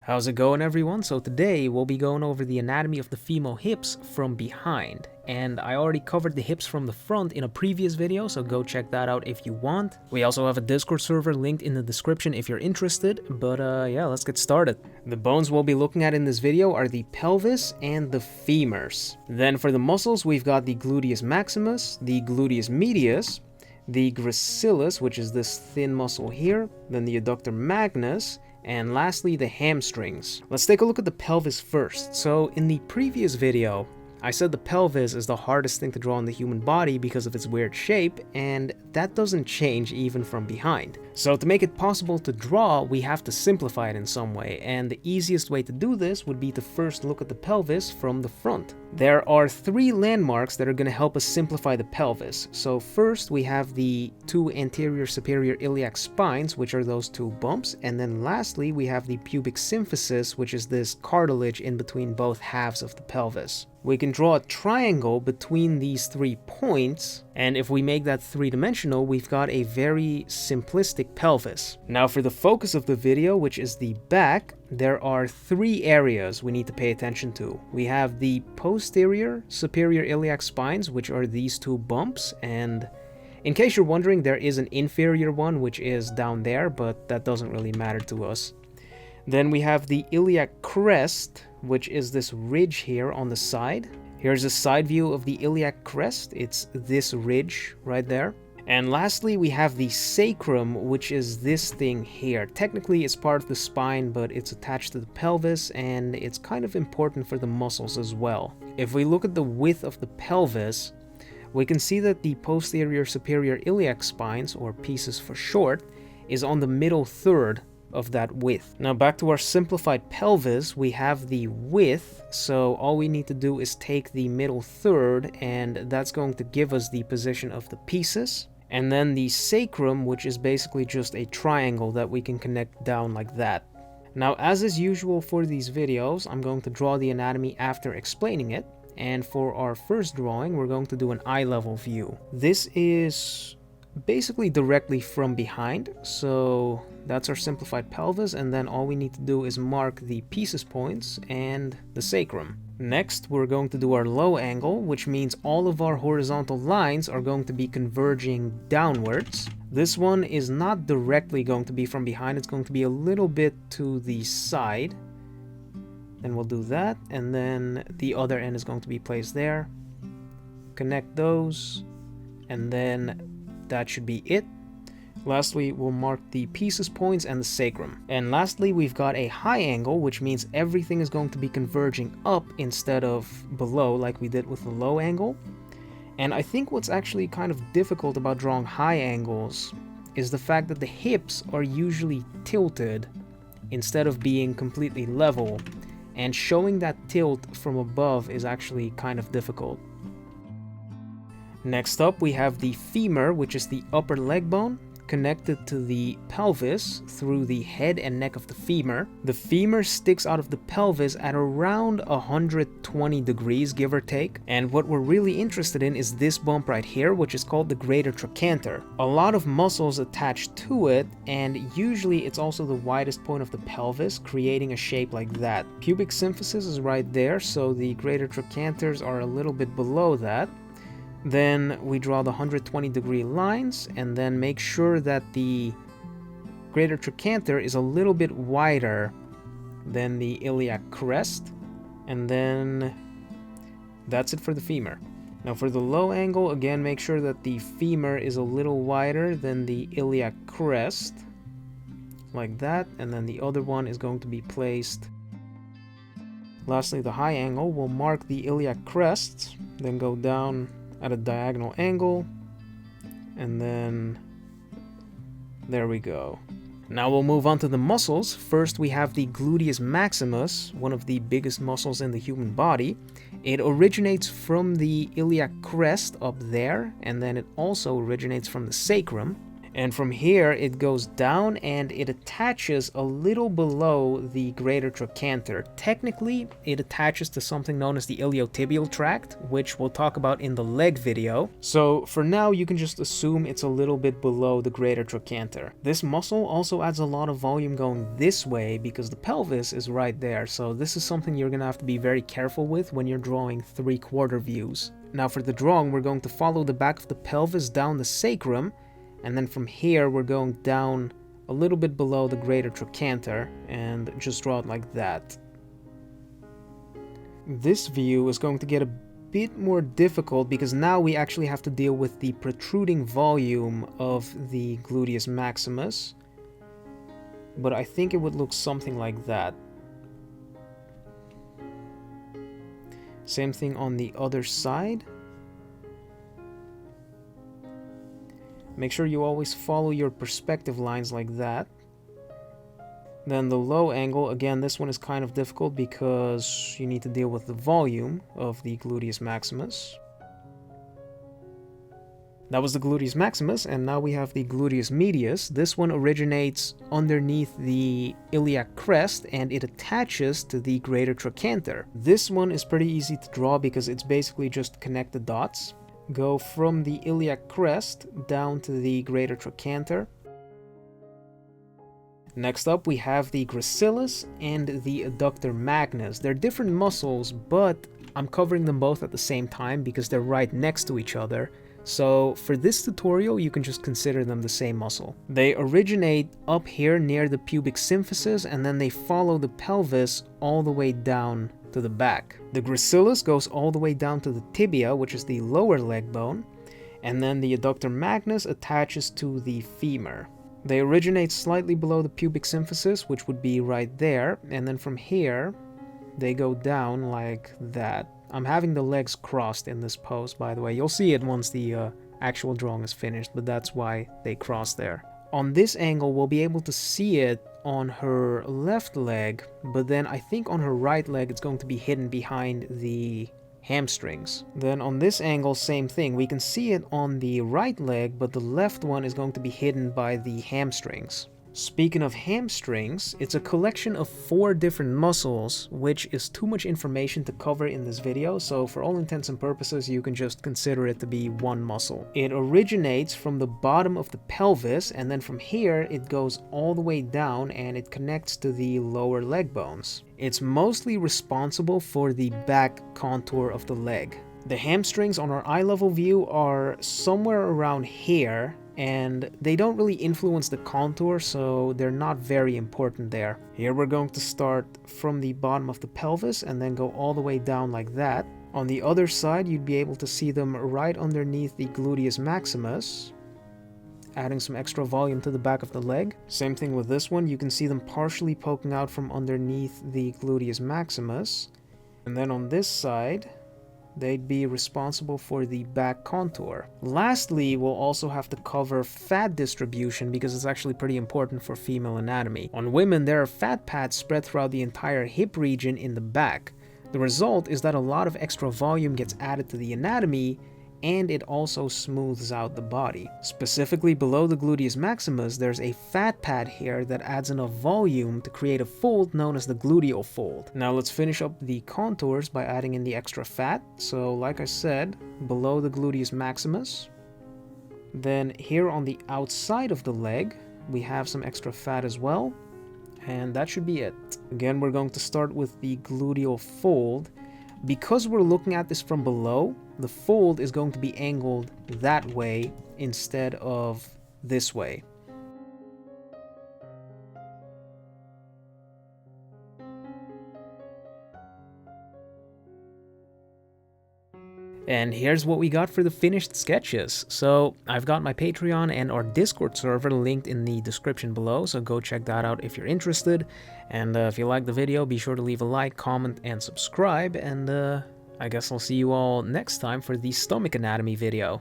How's it going, everyone? So today we'll be going over the anatomy of the female hips from behind. And I already covered the hips from the front in a previous video, so go check that out if you want. We also have a Discord server linked in the description if you're interested, but yeah, let's get started. The bones we'll be looking at in this video are the pelvis and the femurs. Then for the muscles, we've got the Gluteus Maximus, the Gluteus Medius, the Gracilis, which is this thin muscle here, then the Adductor Magnus, and lastly the hamstrings. Let's take a look at the pelvis first. So in the previous video, I said the pelvis is the hardest thing to draw in the human body because of its weird shape, and that doesn't change even from behind. So to make it possible to draw, we have to simplify it in some way, and the easiest way to do this would be to first look at the pelvis from the front. There are three landmarks that are going to help us simplify the pelvis. So first we have the two anterior superior iliac spines, which are those two bumps, and then lastly we have the pubic symphysis, which is this cartilage in between both halves of the pelvis. We can draw a triangle between these 3 points, and if we make that three-dimensional, we've got a very simplistic pelvis. Now for the focus of the video, which is the back, there are 3 areas we need to pay attention to. We have the posterior superior iliac spines, which are these 2 bumps, and in case you're wondering, there is an inferior one, which is down there, but that doesn't really matter to us. Then we have the iliac crest, which is this ridge here on the side. Here's a side view of the iliac crest. It's this ridge right there. And lastly, we have the sacrum, which is this thing here. Technically, it's part of the spine, but it's attached to the pelvis, and it's kind of important for the muscles as well. If we look at the width of the pelvis, we can see that the posterior superior iliac spines, or pieces for short, is on the middle third of that width. Now back to our simplified pelvis, we have the width, so all we need to do is take the middle third, and that's going to give us the position of the pieces. And then the sacrum, which is basically just a triangle that we can connect down like that. Now, as is usual for these videos, I'm going to draw the anatomy after explaining it, and for our first drawing, we're going to do an eye level view. This is basically directly from behind, so that's our simplified pelvis, and then all we need to do is mark the pieces points and the sacrum. Next, we're going to do our low angle, which means all of our horizontal lines are going to be converging downwards. This one is not directly going to be from behind, it's going to be a little bit to the side. Then we'll do that, and then the other end is going to be placed there. Connect those, and then that should be it. Lastly, we'll mark the pieces points and the sacrum. And lastly, we've got a high angle, which means everything is going to be converging up instead of below like we did with the low angle. And I think what's actually kind of difficult about drawing high angles is the fact that the hips are usually tilted instead of being completely level, and showing that tilt from above is actually kind of difficult. Next up, we have the femur, which is the upper leg bone, connected to the pelvis through the head and neck of the femur. The femur sticks out of the pelvis at around 120 degrees, give or take. And what we're really interested in is this bump right here, which is called the greater trochanter. A lot of muscles attached to it, and usually it's also the widest point of the pelvis, creating a shape like that. Pubic symphysis is right there, so the greater trochanters are a little bit below that. Then we draw the 120 degree lines, and then make sure that the greater trochanter is a little bit wider than the iliac crest, and then that's it for the femur. Now for the low angle, again, make sure that the femur is a little wider than the iliac crest, like that, and then the other one is going to be placed. Lastly, the high angle, we'll mark the iliac crest, then go down at a diagonal angle, and then there we go. Now we'll move on to the muscles. First, we have the Gluteus Maximus, one of the biggest muscles in the human body. It originates from the iliac crest up there, and then it also originates from the sacrum. And from here, it goes down and it attaches a little below the greater trochanter. Technically, it attaches to something known as the iliotibial tract, which we'll talk about in the leg video. So for now, you can just assume it's a little bit below the greater trochanter. This muscle also adds a lot of volume going this way because the pelvis is right there. So this is something you're gonna have to be very careful with when you're drawing 3/4 views. Now for the drawing, we're going to follow the back of the pelvis down the sacrum, and then from here we're going down a little bit below the greater trochanter and just draw it like that. This view is going to get a bit more difficult because now we actually have to deal with the protruding volume of the gluteus maximus, but I think it would look something like that. Same thing on the other side. Make sure you always follow your perspective lines like that. Then the low angle, again, this one is kind of difficult because you need to deal with the volume of the gluteus maximus. That was the gluteus maximus, and now we have the gluteus medius. This one originates underneath the iliac crest and it attaches to the greater trochanter. This one is pretty easy to draw because it's basically just connect the dots. Go from the iliac crest down to the greater trochanter. Next up we have the gracilis and the adductor magnus. They're different muscles, but I'm covering them both at the same time because they're right next to each other. So for this tutorial, you can just consider them the same muscle. They originate up here near the pubic symphysis and then they follow the pelvis all the way down to the back. The gracilis goes all the way down to the tibia, which is the lower leg bone, and then the adductor magnus attaches to the femur. They originate slightly below the pubic symphysis, which would be right there, and then from here they go down like that. I'm having the legs crossed in this pose, by the way. You'll see it once the actual drawing is finished, but that's why they cross there. On this angle, we'll be able to see it on her left leg, but then I think on her right leg it's going to be hidden behind the hamstrings. Then on this angle, same thing. We can see it on the right leg, but the left one is going to be hidden by the hamstrings. Speaking of hamstrings, it's a collection of 4 different muscles, which is too much information to cover in this video, so for all intents and purposes you can just consider it to be one muscle. It originates from the bottom of the pelvis, and then from here it goes all the way down and it connects to the lower leg bones. It's mostly responsible for the back contour of the leg. The hamstrings on our eye level view are somewhere around here, and they don't really influence the contour, so they're not very important there. Here we're going to start from the bottom of the pelvis and then go all the way down like that. On the other side, you'd be able to see them right underneath the gluteus maximus, adding some extra volume to the back of the leg. Same thing with this one, you can see them partially poking out from underneath the gluteus maximus. And then on this side, they'd be responsible for the back contour. Lastly, we'll also have to cover fat distribution because it's actually pretty important for female anatomy. On women, there are fat pads spread throughout the entire hip region in the back. The result is that a lot of extra volume gets added to the anatomy, and it also smooths out the body. Specifically below the gluteus maximus, there's a fat pad here that adds enough volume to create a fold known as the gluteal fold. Now let's finish up the contours by adding in the extra fat. So like I said, below the gluteus maximus. Then here on the outside of the leg, we have some extra fat as well. And that should be it. Again, we're going to start with the gluteal fold. Because we're looking at this from below, the fold is going to be angled that way instead of this way. And here's what we got for the finished sketches. So I've got my Patreon and our Discord server linked in the description below, so go check that out if you're interested. And if you like the video, be sure to leave a like, comment, and subscribe. And I guess I'll see you all next time for the stomach anatomy video.